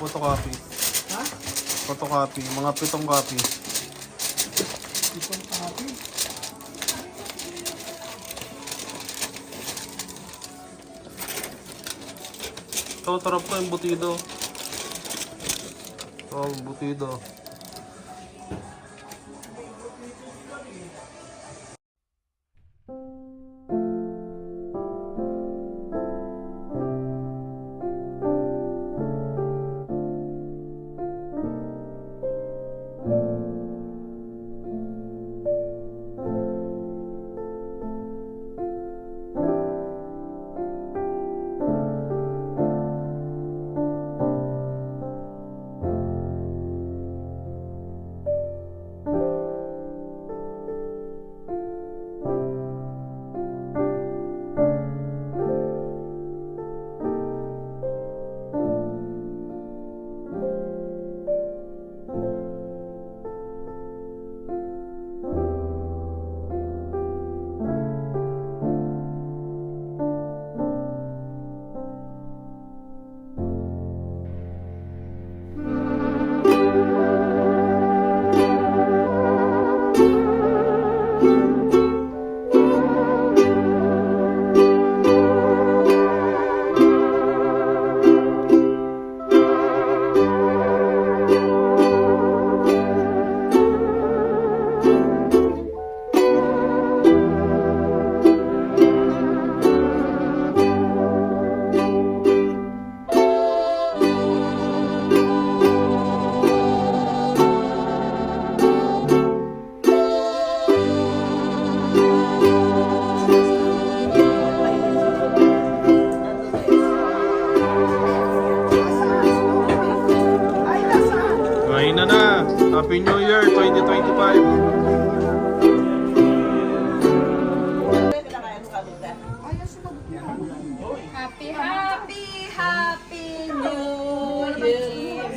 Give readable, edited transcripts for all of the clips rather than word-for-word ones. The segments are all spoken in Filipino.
Photocopy. Ha? Photocopy. Mga 7 copy. Isang copy. Ito, sarap to yung butido. Oh, butido. Ngayon na. Happy New Year 2025. Happy, happy, happy New Year!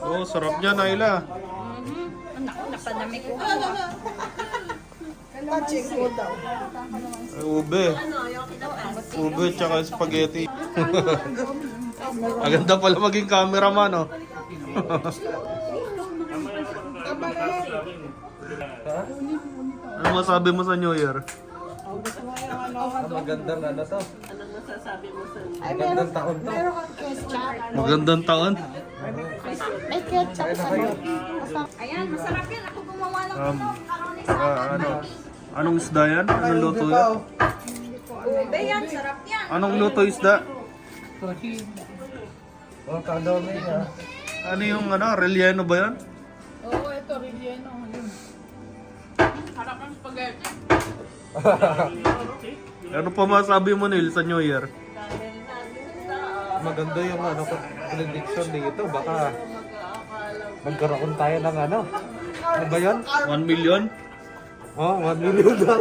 Oh, sarap niya, Naila. Naku, napadami ko. Touching mo daw. Ay, ube. Ube tsaka spaghetti. Maganda pala maging cameraman, oh. Ano masabi mo sa New Year? Magandang ano to? Ay, Magandang taon to. meron kang ketchup. Magandang taon. May ketchup sa Ayan, masarap yan. Ako gumawa ng Ano? Anong isda yan? Anong luto yan? ube yan. Sarap yan. Anong luto isda? Oh, kadome niya. Ano yung ano? Relleno ba yan? Oo, ito relleno. Sarap ang spaghetti. Ano pa masabi mo, Neil, sa New Year? Maganda yung ano prediction dito. Baka magkaroon tayo ng ano. Ano ba yan? 1 million? Oh, 1 million daw.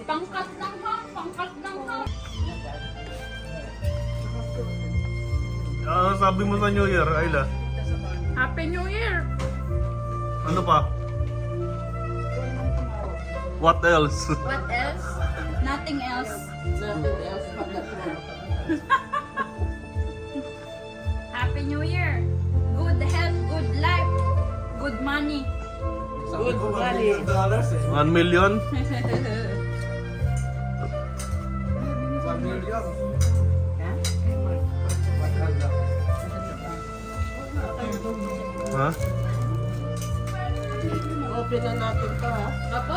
Pangkat ng hap. Pangkat ng hap. Ano sabi mo sa New Year, Ayla? Happy New Year! Ano pa? What else? What else? Nothing else. Happy New Year! Good health, good life, good money. Good money. 1 million? 1 million. Ha? Open na natin to, ha? Opo,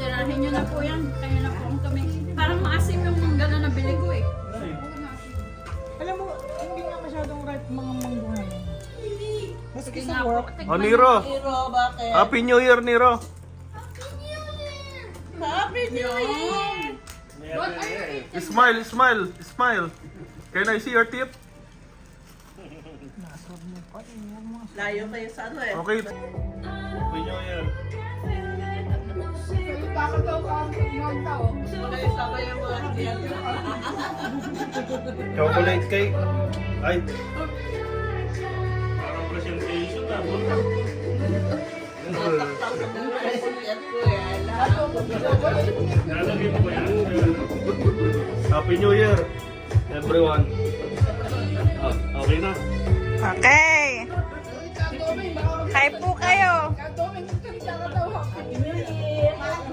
tirahin nyo na po yan. Kaya na po ang kami. Parang maasim yung mangga na nabili ko eh. Alam mo, hindi nga masyadong ripe mga manggo ngayon. Maski Sige sa nga po. work. tikman Oh, Nero! Pero bakit? Happy New Year, Nero! Happy New Year! What are you eating? Smile, smile, smile! Can I see your tip? Layo kayo sa ano eh. Okay. Happy New Year! Kayo sabay yung mga tiyan. Chocolate cake. Ay, Happy New Year, everyone. Okay na. Okay. Hi po kayo.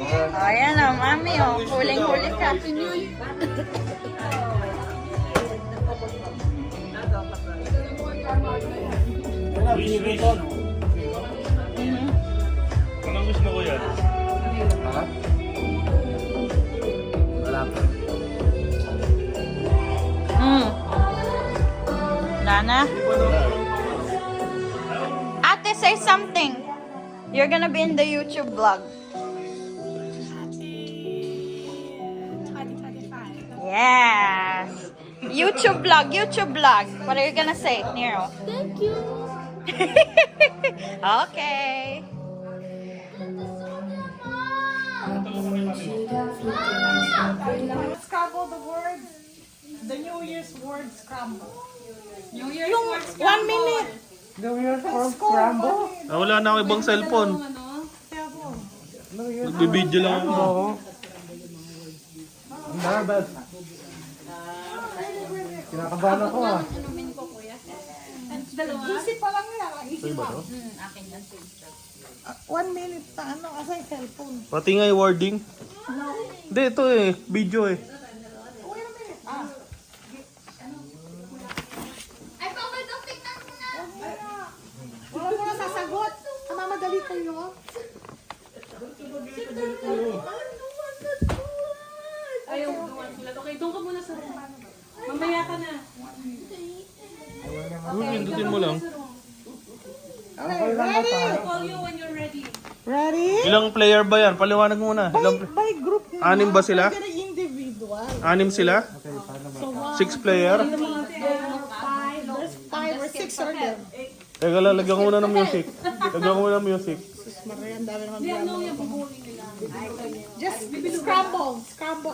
Oh, ayan o, mami o. Huling-huli ka. Wish. Anong wish mo ko yan? Ha? Wala pa. Nana? Ate, say something. You're gonna be in the YouTube vlog. Yes. YouTube vlog, YouTube vlog. What are you gonna say, Nero? Thank you. Okay. Scramble the word. The New Year's word scramble. New Year's Yung 1 minute. New Year's Let's go. scramble? Wala na ako ibang cellphone. Cellphone. Nagbibideo lang ako. Oo. Ang dapat. Kinakabahan ako ah. Inumin ko, kuya. Isip pa lang yan. Isip pa. Akin yan, 1 minute na ano kasi cellphone. Pati nga yung wording. Hindi, ito eh. Video eh. Wait a minute. Ah. Ay, bawal daw tingnan mo na. Wala mo na sasagot. Mamadali kayo. Ayaw, duwan sila. Okay, doon ka muna sa room. Mamaya ka na. Pindutin mo lang. Okay, ready? Call you when you're ready. Ready? Ilang player ba yan? Paliwanag muna. By group na. Anim ba sila? Hindi na individual. 6 sila? So 6 player? 5, there's 5 or 6 or them. Teka, lalagyan ko muna ng music. Lagyan ko muna ng music. Maria, ang dami naman Ano drama. yung bubuling nila? Just scramble,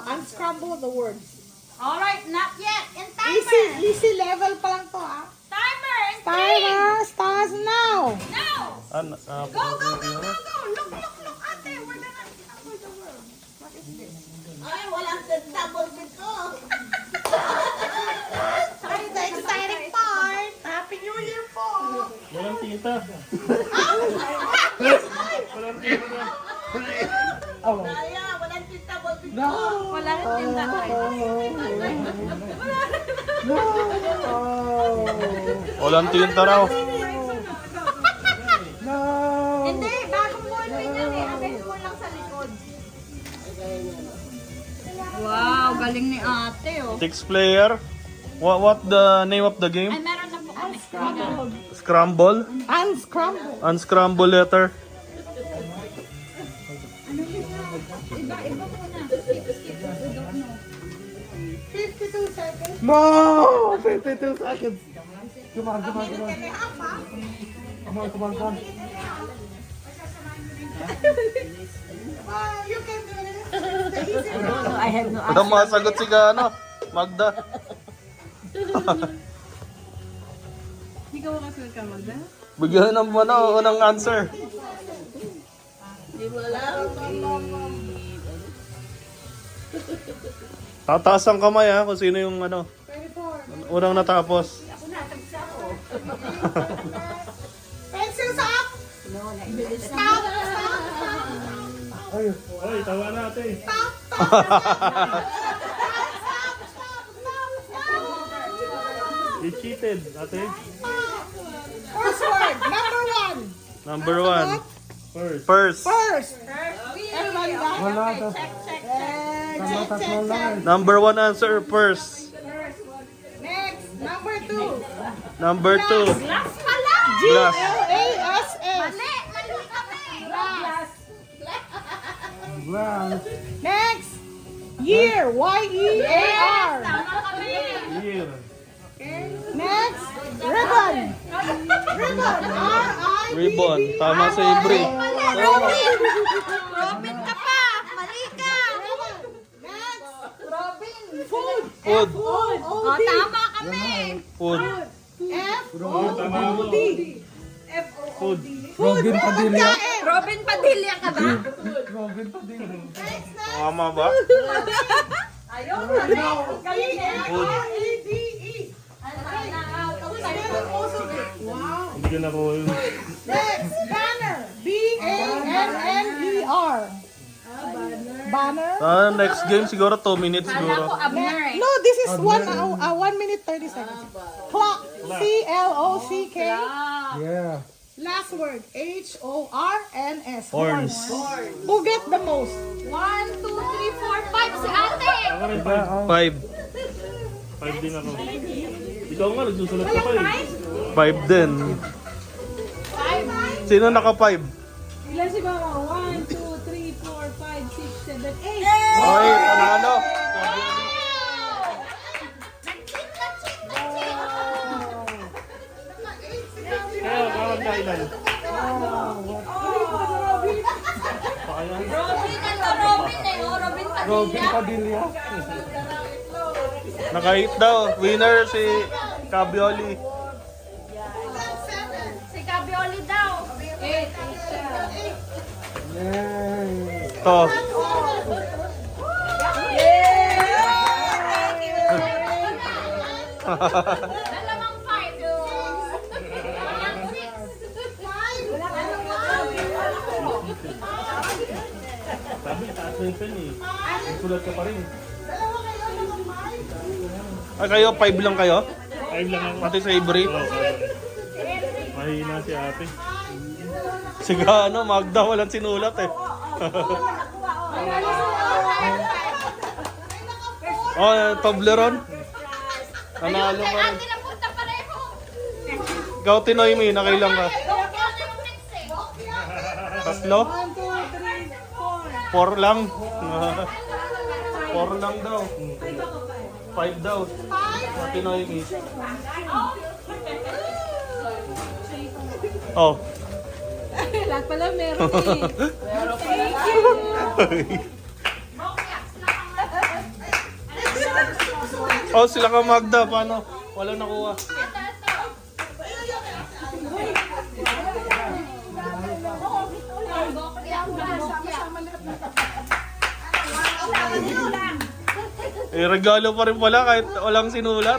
unscramble the words. Alright, not yet. In Easy level pa lang to ah. Timer! In Timer starts now. Now! Ano? Go, go, go, go, go! Look, look, look! Ate, we're gonna scramble the world. What is this? Ay, walang double dito. Sorry, the exciting part. Happy New Year po. Walang tita. Walang tita. Kaya, walang double dito. Wala rin tinda tayo. Walang tinta raw. Hindi, bagong word rin yan eh. Ang mo lang sa likod. Wow, galing ni ate oh. 6 player. What the name of the Ay, game? meron na po kami. Scramble? Unscramble. Unscramble letter. Iba muna. 52 seconds. No! 52 seconds. Come on. Come on. You can do it. The easy one. Wala masagot si Gano. Magda. Hindi ka makasunod ka, Magda? Bigyan ng unang answer. Tataas ang kamay ha kung sino yung unang natapos. Pencils up. Stop. Oy, tawa natin. You cheated, ate. First word. Number 1. First. First. Everybody got it? Wala to. Check. Number 1 answer, first. Next. Number 2. Number 2. Last pala! Glass. Glass. Mali kami. Glass. Glass. Next. Year. Y-E-A-R. Tama kami. Year. Next. Ribbon. R-I-B-B-O-N. Ribbon. Tama sa Ibri. Robin! Robin ka pa! Mali ka! Next. Robin. Food. Food. O, tama kami! Food. F-O-O-D. Food. Robin Padilla. Robin Padilla ka ba? Robin Padilla. Mama ba? Ayun. Food. Hindi ka nakuha yun. Next, banner. B-A-N-N-E-R. Banner. Next game siguro 2 minutes Kala siguro. ko Abner eh. No, this is 1 minute 30 seconds. Clock. C-L-O-C-K. Yeah. Last word. H-O-R-N-S. Horns. Who get the most? 1, 2, 3, 4, 5 si ate. Ako rin 5. 5 din ako. Ikaw nga, nagsusulat ka pa eh. 5 din. 5. Sino naka 5? Ilan si Mama? 1, 2, 3, 4, 5, 6, 7, 8. Oy, panalo. Kaya, parang kailan. Robin, ito Robin eh. Oh, Robin Robin Padilla. Padilla. Naka-8 daw. Winner si Cabioli. Si Cabioli daw. 8. Yay. To. Dalawang 5. Sabi, taas na yung pen eh. Nagsulat ka pa rin eh. Ay, kayo, 5 lang kayo? 5 lang ako. Pati sa Avery? Mahina si ate. Siga, Magda, walang sinulat eh. Toblerone. Nanalo ka rin. Ate napunta pareho. Ikaw, Tinoy, may nakailang ka. Tatlo? 4 lang. 4 lang daw. 5 daw. Tinoy, may. Oh. Lahat pala meron eh. Oh, sila ka Magda. Paano? Walang nakuha. Eh, regalo pa rin pala kahit walang sinulat.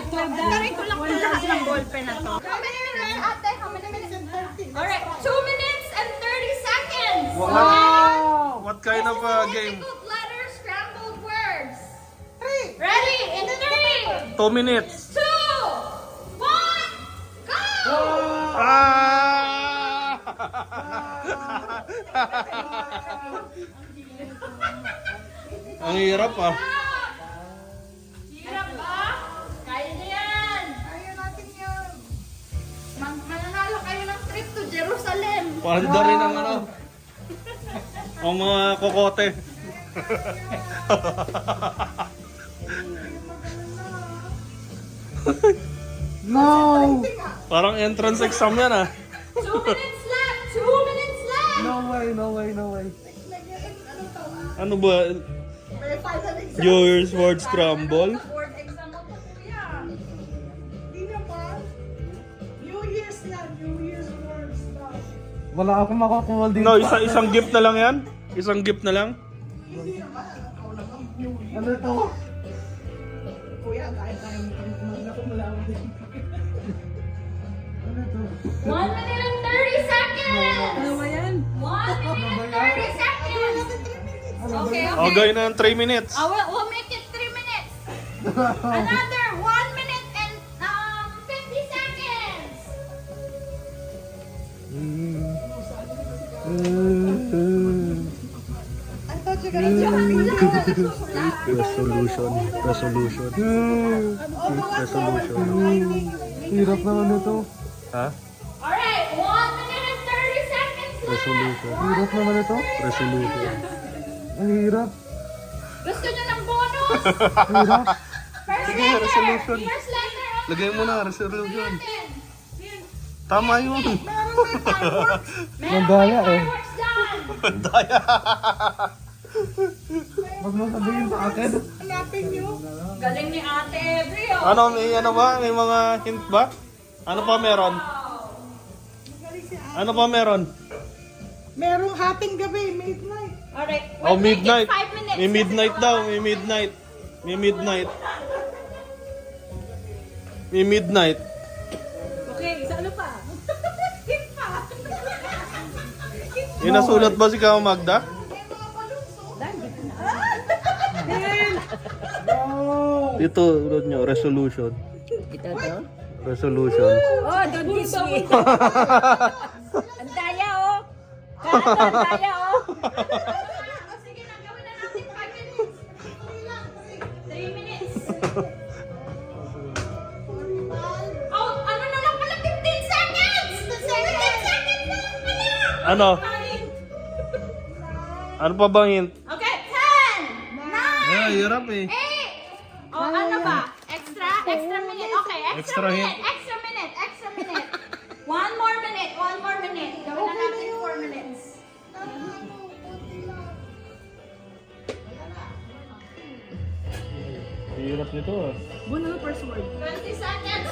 Taray ko lang lahat ng ballpen na to. How many minutes, ate? How many minutes and 30? Alright, 2 minutes and 30 seconds. What kind of game? Difficult letters, scrambled words. Ready? In 3, 2 minutes. 2, 1, go! Ah! Ang hirap ah. Hirap ba? Kaya niyo yan. Kaya natin yun. Mananalo kayo ng trip to Jerusalem. Palda rin ang ang mga kokote. No! Parang entrance exam yan ah. 2 minutes left. 2 minutes left. No way, no way, no way. Ano ba? May final exam. Yours word scramble? Board exam mo to, kuya. Hindi naman. New Year's yan. New Year's words daw. Wala akong makukuha dito. No, isang gift na lang yan? Isang gift na lang? Ano ito? Kuya, kahit tayo magnakumulaw din. 1 minute and 30 seconds. Ano ba yan? 1 minute and 30 seconds. Okay, okay. Okay na 3 minutes. We'll make it 3 minutes. Another 1 minute and 50 seconds. I thought you gonna tell me. Resolution. Resolution. Resolution. Hirap naman ito. Ha? Alright, 1 minute and 30 seconds left. Resolution. Hirap naman ito. Resolution. Ang hirap. Gusto nyo ng bonus? Hirap. First Sige, letter. resolution. First letter. Lagay mo na, resolution. Natin. Tama yun. Meron Mandaya may eh. fireworks dyan. Daya. Wag mo sabihin sa akin. Hanapin nyo. Galing ni Ate Brio. Ano, may ano ba? May mga hint ba? Ano pa meron? Ano pa meron? Merong hating gabi, midnight. Alright. Oh, midnight. 5 minutes. May midnight daw. May midnight. May midnight. May midnight. Okay, isa ano pa? Yung nasulat ba si Kama Magda? Dito, ulit nyo, resolution. Ito to? Resolution. Oh, don't kiss me. Ang daya oh. Kato, ang daya oh. Sige na, gawin na natin 5 minutes. 3 minutes. Oh, ano na lang pala, 15 seconds! 15 seconds na lang pala! Ano? Ano pa bang hint? Okay, 10, 9, Yeah, hirap eh. 8. Oh, ano ba? Extra minute. Okay, Extra extra minute. hint. Extra minute. One more minute. Gawin na natin 4 minutes. Hirap nito ah. Buwan na first word. 20 seconds.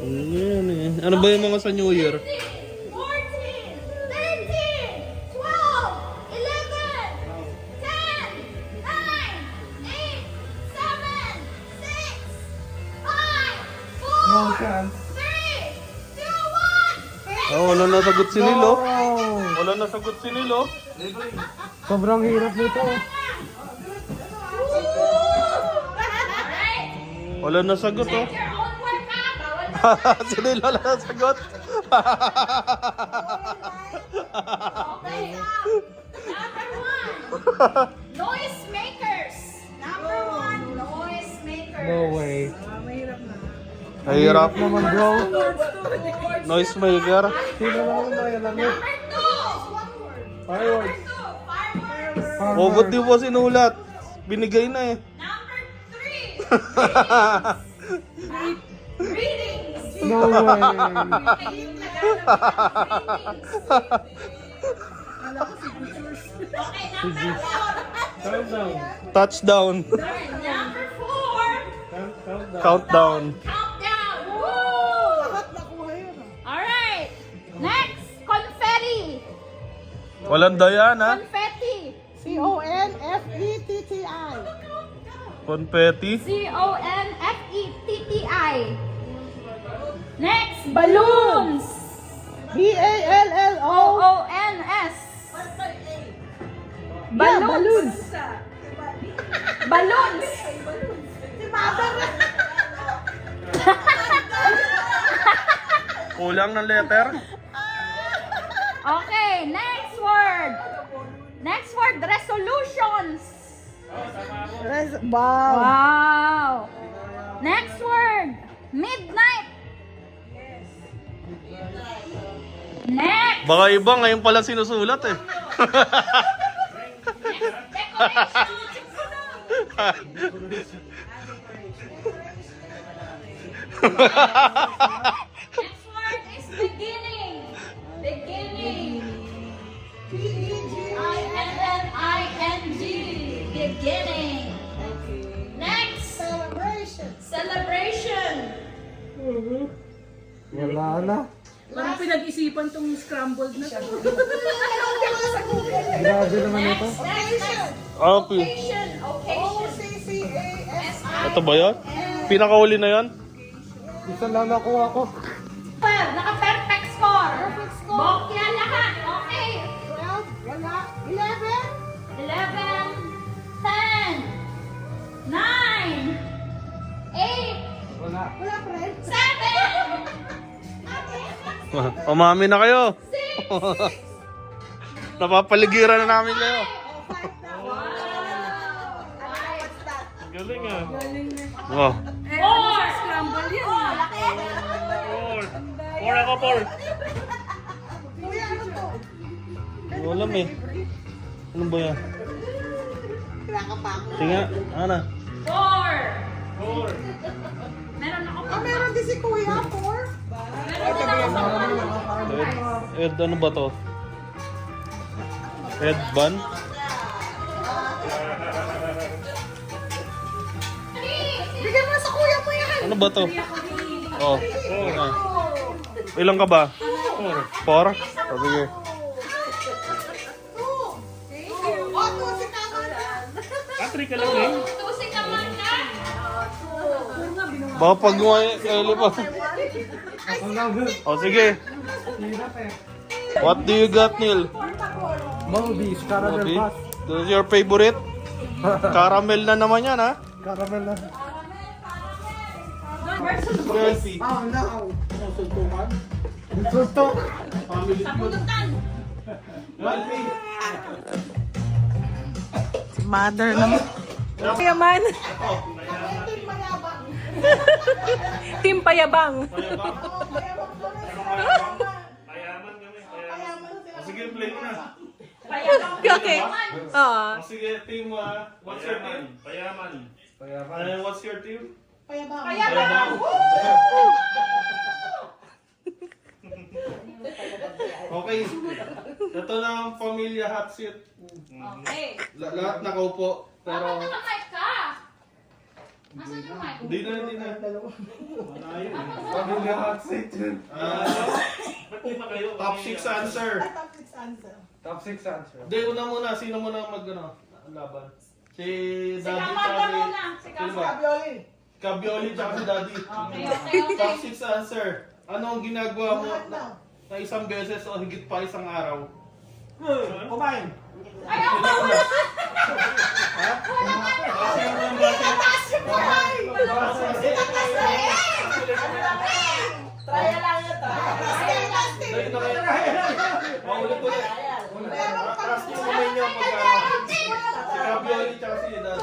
Yan eh. Ano ba yung mga sa New Year? 14, 13, 12, 11, 10, 9, 8, 7, 6, 5, 4, No chance. 3, 2, 1. Oh, wala nasagot si Nilo. Wala nasagot si Nilo. Sobrang hirap nito. Wala nasagot oh. Your own work ah. Si Nilo wala nasagot. Okay. Number 1. Noise makers. Number 1. Noise makers. No way. Hirap Naman bro. Noise maker. Sino naman ba yan? Number 2. Fireworks. Fireworks. Oh, ba't di mo sinulat? Binigay na eh. Number 3. Readings. No way. Okay, number 4. Touchdown. Number 4. Countdown. Countdown. Woo! Alright. Next, confetti. Walang dayan ha. Confetti. CONFETTI. Confetti. CONFETTI. Next, balloons. BALLO. OONS. Balloons. Balloons. Kulang ng letter. Okay, next word. Next word, resolutions. Wow. Wow. Next word, midnight. Next, Baka iba ngayon pala sinusulat eh. next word is beginning. Beginning. BEGINNING. Beginning. Next, Celebration. celebration. Wala na. Parang pinag-isipan tong scrambled na to. Grabe naman ito. Occasion. Okay. Occasion. Occasion. OCCAS. Ito ba yun? Pinakauli na yan? Isa lang nakuha ko. 12. Naka-perfect score. Bokya lahat. Okay. 12. Wala. 11. 11, 10, 9, 8, Wala. Wala pa rin. 7, Umami na kayo. Napapaligiran na namin kayo. Galing ah. Wow. Scramble yan. Four ako, four. Kuya, ano to? Alam eh. Ano ba yan? Kinakapak. Tinga, ano? 4. Meron ako. Ah, meron din si Kuya. 4. Ed, ano ba to? Ed ban? ba to? Oh. Ilang ka ba? 4? Oh, sige. Patrick ka lang eh. Tusing naman na. Baka pag Eli pa. Oh, sige. What do you got, Neil? Maldives, caramel Moby? fast. This is your favorite? Caramel na naman yan, ha? Caramel na. Selfie. Oh no. Suntok. Family food. Mother naman. Yaman. Team Payabang. Payaman kami, payaman. Oh, sige, play mo na. Okay. Oh, sige, team, what's your team? Payaman. What's your team? Payabang. Okay. Ito na ang pamilya hot seat. Okay. Lahat nakaupo. Pero, Dapat naka-mic ka. Asan yung mic? hindi na. Malayo eh. Pamilya hot seat yun. Top 6 answer. Top 6 answer. Hindi, una muna. Sino muna laban? Si Si Daddy Kamada tsaka muna. Si Sino Kamada. ba? Kabioli tsaka si Daddy. Okay. Top 6 answer. Ano ang ginagawa mo na isang beses o higit pa isang araw? Kumain. Ay, ako ba? Wala ka. Ha? Trial lang yun. Dahil na kayo. Ulit. Trust yung kamay niyo pagka si Kabioli tsaka si Daddy.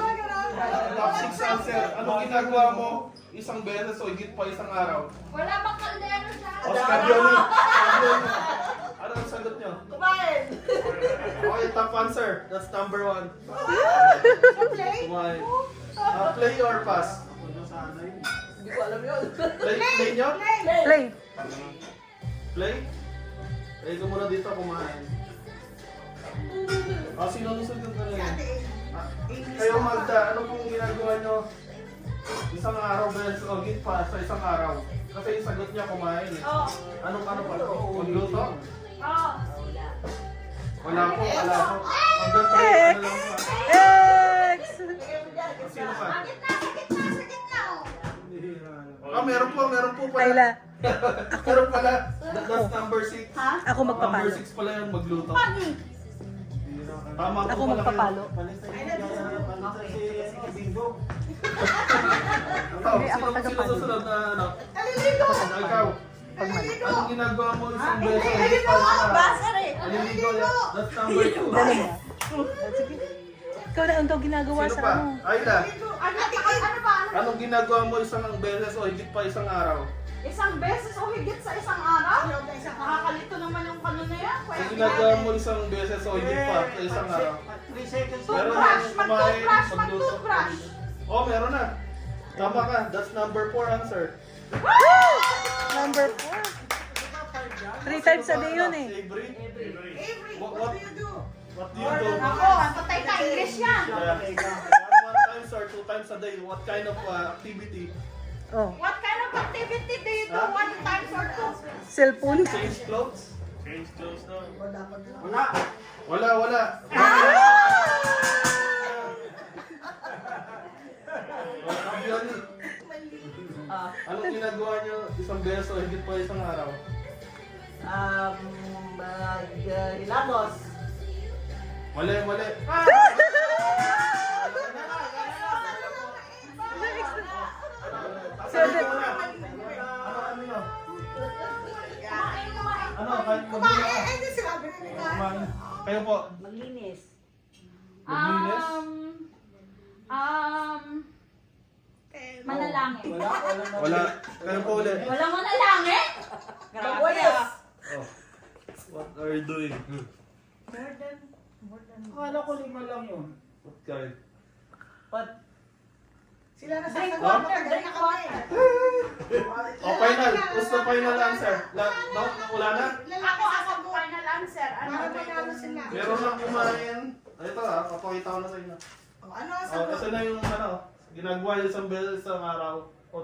Top 6 answer. Anong ginagawa mo isang beses o higit pa isang araw? Wala bang kaldero siya? O si Kabioli. Ano ang sagot niyo? Kumain. Okay, top answer. That's number 1. Kumain. Play or pass? Hindi ko alam yun. Play nyo? Play. Play? Play ko muna dito, kumain. Sino nusunod ka na yun? Kayo Magda, ano pong ginagawa nyo? Isang araw beses o higit pa sa isang araw? Kasi yung sagot niya kumain eh. Oo. Anong pala? Magluto? Oo. Wala po. Hanggang 3 ano lang pa. X! Sino ka? Sa gitna. Meron po pala. Ayla. Meron pala. That's number 6. Ako magpapalo. Number 6 pala yung magluto. Tama Ako po pala magpapalo. Sino susunod na ano? Aliligo. Ikaw. Anong ginagawa mo isang beses? Higit pa isang araw? Basar eh. Aliligo. That's number 2. Sige. Ikaw na ang daw ginagawa Sino sa pa? ano. Ayla. Ano ba? Anong ginagawa mo isang beses o higit pa isang araw? Isang beses o higit sa isang araw? Nakakalito naman yung kanon na yan. Ang ginagawa mo isang beses o higit pa sa isang araw? 3 seconds. Meron Toothbrush, na kumain, mag-toothbrush, magluto. mag-toothbrush. Oh, meron na. Tama ka. That's number 4 answer. Number 4. 3 times a day yun eh. Avery? Avery, What- what do you do? What do you do? Ako, patay ka. English yan. One times or 2 times a day, what kind of activity? Oh. What kind of activity do you do Huh? 1 times or 2? Cellphone. Change clothes? Change clothes na. Wala. Kabioli. Anong ginagawa niyo isang beses o higit pa isang araw? Hilamos. Mali. Ano, kahit Kumain. mag-iina ka. Ay, hindi sinabi ni Mika. Kumain. Kayo po, Maglinis. maglinis? Manalangin. Wala. Kayo po ulit. Wala manalangin? Magwayas. Oh. What are you doing? Akala ko 5 lang yun. What kind? Sila na Drink sasagot. water, Matagal drink na kami. Oh, final. What's the final answer? No? Wala na? Ako, final answer. Para manalo sila. Meron lang kumain. Ito papakita ko na sa inyo. Ano ang Oh, sagot? ito na yung ginagawa yung isang beses sa araw. O,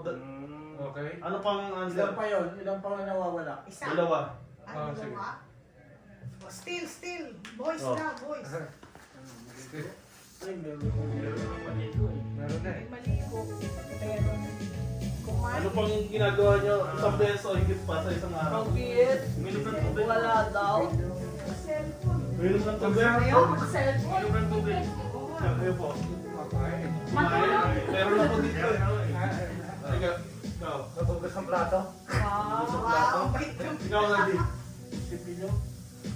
Okay. Ano pang answer? Ilang pa na nawawala? Isa. Dalawa. Ano sige. ba? Still. Boys Oh. na, boys. Meron na eh. Maligo. Pero, kumain. Ano pang ginagawa nyo? Isang beses o higit pa sa isang araw? Minum ng tubig. Minum ng tubig. Minum ng tubig. Kayo po. Matulog. Meron na po dito. Ikaw. Ikaw. Natugas ang plato? Plato. Ikaw na di.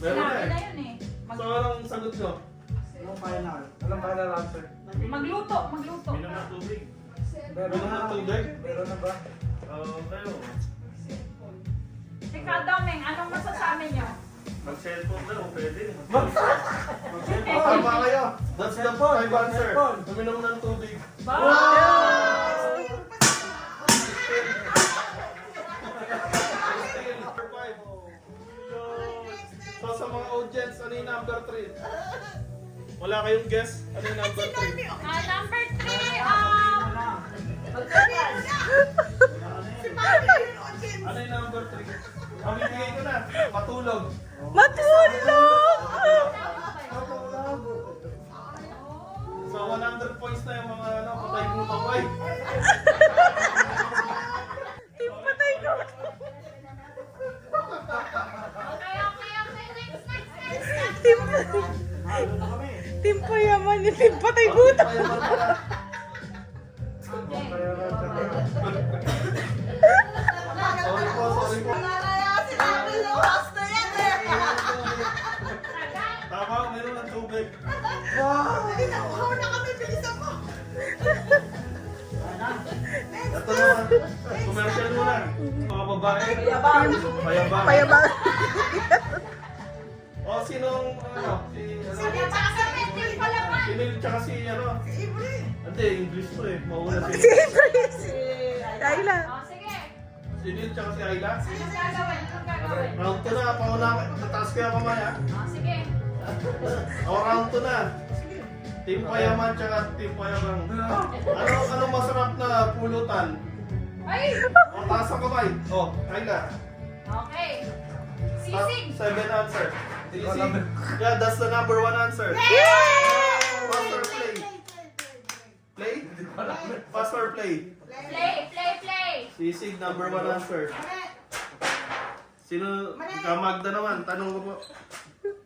Meron na Sinabi na eh. yun eh. So anong sagot nyo? Anong final? Anong final answer? Magluto. Minum ng tubig. Meron Minum ng tubig? Meron na ba? Tayo. Ikaw, Domeng, anong masasabi nyo? Mag-cellphone na, pwede. Tama kayo. That's the right answer. Uminom ng tubig. Number 5. So sa mga audience, ano yung number 3? Wala kayong guess? Ano yung number 3? Number 3, Si Mami na yun, audience. Ano yung number 3? Mamibigay ko na. Matulog. So 100 points na yung mga patay mo paway. okay. Next. Timpa yaman ni Timpa tayo buta. Okay. Sorry po. Nalayasin namin yung host na yan eh. Tama, meron ng tubig. Hindi na, uhaw na kami, bilisan mo. Ito naman. Commercial muna. Mga babae. Payabang. O, sinong, si Sinil tsaka si, Hindi, English to eh. Mauna si Ayla. Sige. Sinil tsaka si Ayla. Anong gagawin? Round 2 na, pauna. Tataas ko yung kamay ha. Sige. O, round 2 na. Team Payaman tsaka Team Payabang. Ano masarap na pulutan? Ay! O, taas ang kamay. O, Ayla. Okay. Sisig. 7 answer. Sisig. Yeah, that's the number 1 answer. Pass or play? Play? Pass or play? Play. Sisig, number 1 answer. Sino? Ikaw, Magda naman. Tanong ko po.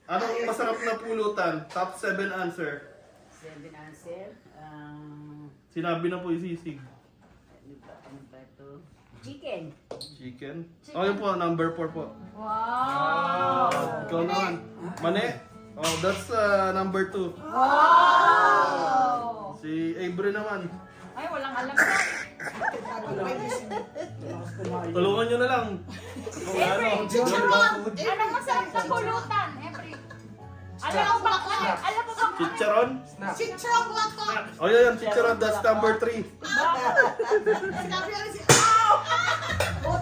Anong masarap na pulutan? Top 7 answer. 7 answer. Sinabi na po yung sisig. Ano ba ito? Chicken. Chicken. Oh, yun po. Number 4 po. Wow. Ikaw naman. Mane? Oh, that's number 2. Wow. Si Avery naman. Ay, walang alam na. Tulungan nyo na lang. Kung ano. Anong masarap na pulutan? Every. Alam mo ba? Alam mo ba? Chicharon? Chichong lang ko. Oh, yun. Chicharon. That's number 3. Sinabi lang si... Ano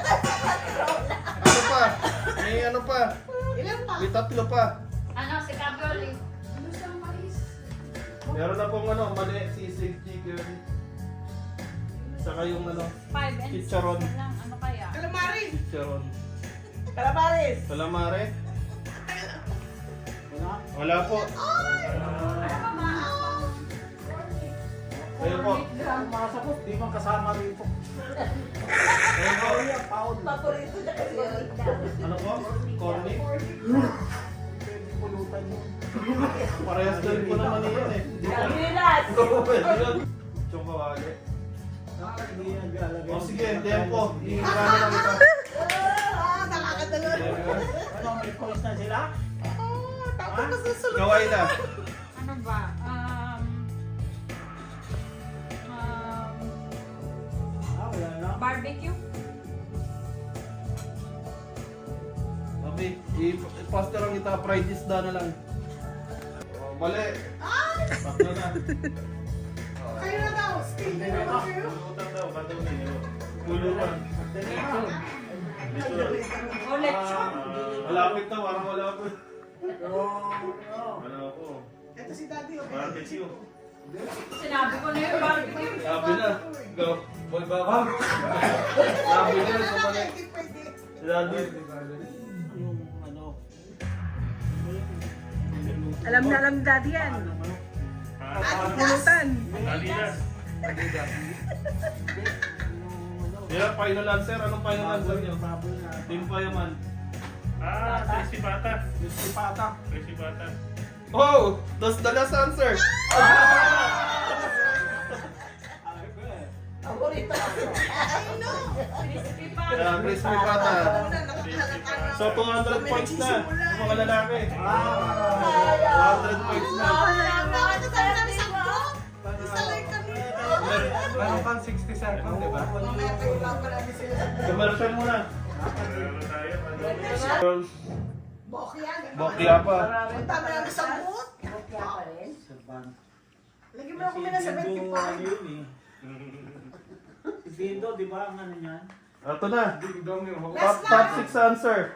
pa? May ano pa? Ilan pa? May 3 pa. Ano, si Cabioli. Meron na pong mali, sisig, chicken. Saka yung 5 and 6 Chicharon. lang. Ano kaya? Calamari. Chicharon. Calamares. Calamare? Wala po. Kayo po. Masakot, di man kasama rito. Kayo po. Paborito niya kasi yun. Ano po? Corny? Pwede pulutan yun. Parehas na rin po naman yun eh. Kabilas! Oo, pwede yun. Chong kawali. Hindi naglalagay. O sige, tempo. Hihingano lang ito. Nakakadalo. Ano, may points na sila? Tapos masusunod. Kaway na. Ano ba? Wala na. Barbecue? Okay, i-poster lang kita. Fried isda na lang. O, mali. Tatlo na. Kayo na daw. Still na daw kayo. Pulutan daw. Kataw na yun. Pulutan. O lechon? Malapit na, parang malapit. Wala ako. Ito si Daddy. Barbecue. Sinabi ko na yung barbecue. Sabi na. Go. Boy, baba. Sabi Daddy. Alam na alam daddy yan. Pulutan. Adidas. Yeah, final answer. Anong final answer niyo? Team Payaman. Tracy Bata. Tracy Bata. Oh! That's the last answer! Paborito ako. Yeah, Crispy Pata. So, 200 points na. Yung mga lalaki. 200 points na. Meron pang 60 seconds, di ba? Commercial muna. Girls, Bokya. Bokya pa. Punta mo lang sa boot. Lagyan mo lang kami na 75. Dindo, di ba ang ano niyan? Ito na. Ding-dong yung Top 6 answer.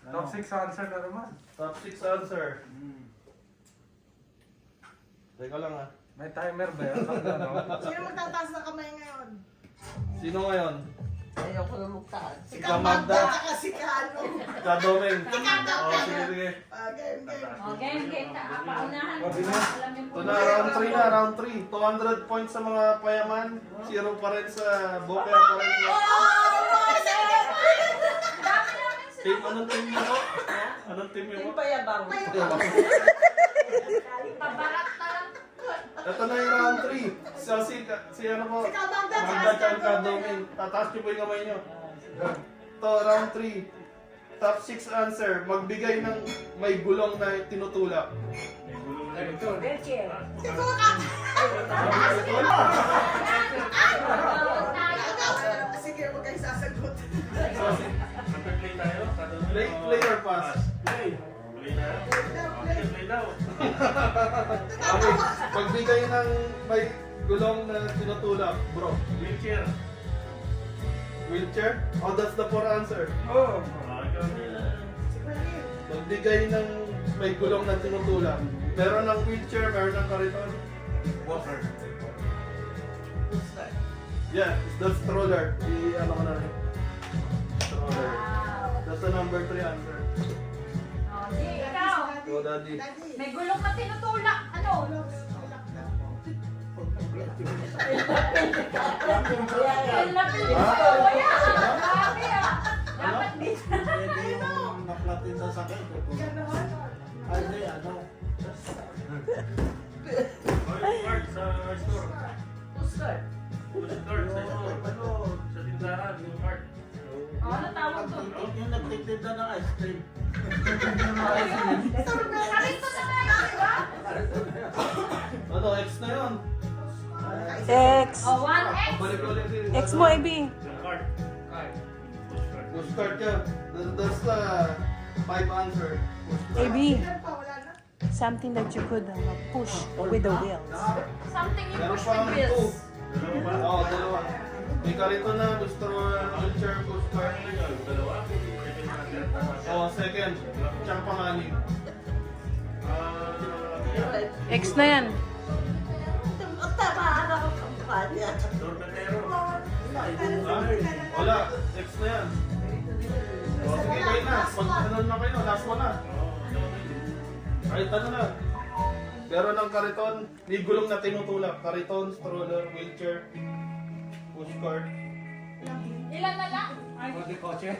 top 6 answer na naman. Top 6 answer. Teka lang ah. May timer ba yan? Ano? Sino magtataas ng kamay ngayon? Sino ngayon? Ayoko na magtaas. Si Kamagda. Tsaka si Kano. Kadomeng. Oh, sige, sige. Game. Game. Paunahan. Sabi na. Alam niyo Ito na, round 3 na, round 3. 200 points sa mga payaman. 0 pa rin sa Bokya pa rin. Team, anong team mo? Anong team mo? Payabang. Pabarat na lang. Ito na yung round 3. So, si ano po? Si Kamagda, Magda tsaka Chan Kadomeng. Tataas niyo po yung kamay niyo. Ito, round 3. Top 6 answer. Magbigay ng may gulong na tinutulak. Sige, huwag kayo sasagot. Play tayo. Play or pass? Play daw. Okay. Magbigay ng may gulong na tinutulak, bro. Wheelchair. Wheelchair? Oh, that's the 4 answer. Oh! Magbigay ng may gulong na tinutulak. Meron ng wheelchair, meron ng kariton. Walker. Yeah, the stroller. Ano ko na rin. Stroller. That's the number 3 answer. Oh, sige, ikaw. Go, daddy. May gulong na tinutulak. Ano? Ang lapit ko. Kaya, grabe ah. Dapat dito. Pwede yung naplatin sa sakit. Ay, hindi, ano? Card sa store. Puskar. Card sa store. Sa tindahan, yung card. Oh, ano tawag to? Yung nagtitid na ng ice cream. Karito na nga yun, di ba? Ano, X na yun. X. Oh, 1X. Balik ko ulit din. X mo, AB. Yung card. Push card ka. That's the 5 answer. AB. Wala na. Something that you could push with the wheels. Something you Meron push pang with 2. wheels. Oo, dalawa. May kariton na, gusto mo wheelchair, push card. Dalawa. Second answer. Oo, second. Tsaka panganin. X na yan. Tamaan ako kampanya. Dormetero. Wala, X na yan. O, sige kayo na. Mag-ano na kayo, last one na. Kahit ano na. Pero ng kariton, may gulong na tinutulak. Kariton, stroller, wheelchair, push cart. Ilan na lang? Kotse?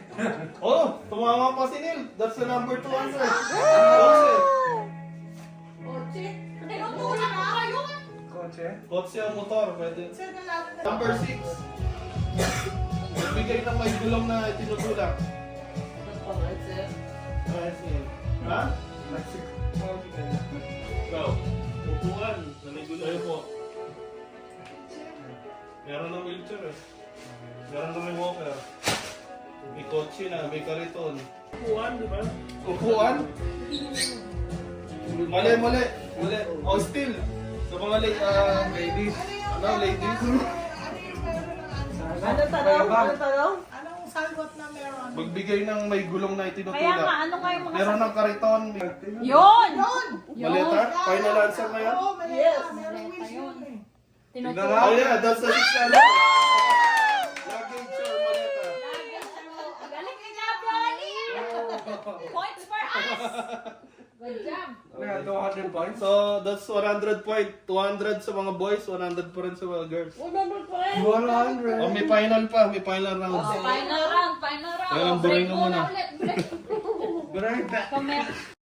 Oh, tumama pa si Neil. That's the number 2 answer. Kotse. Oche. Tinutulak ko kayo. Kotse? Kotse ang motor, pwede. Sir, nalaman na. Number 6. Magbigay ng may gulong na tinutulak. Ha? Go. Upuan. Na may gulo. Kayo po. Meron ng wheelchair eh. Meron na may walker. May kotse na, may kariton. Upuan, di ba? Upuan? Mali. Oh, still. Sa mga ladies. Ano, ladies? Ano tanong? Anong sagot na meron? Magbigay ng may gulong na Kaya nga, itinutulak. ano kayo mga Meron ng kariton. Yun! Maleta? Final answer na yan? Oo, yes. Meron wheelchair eh. Tinutulak. Oh yeah, that's the 6th answer. Luggage or maleta. 200 points. So, that's 100 point. 200 sa mga boys, 100 pa rin sa mga girls. 100. Oh, may final pa. May final round. Final round, final round. Kaya lang, buray na muna. Break muna ulit, break. Break. Comment.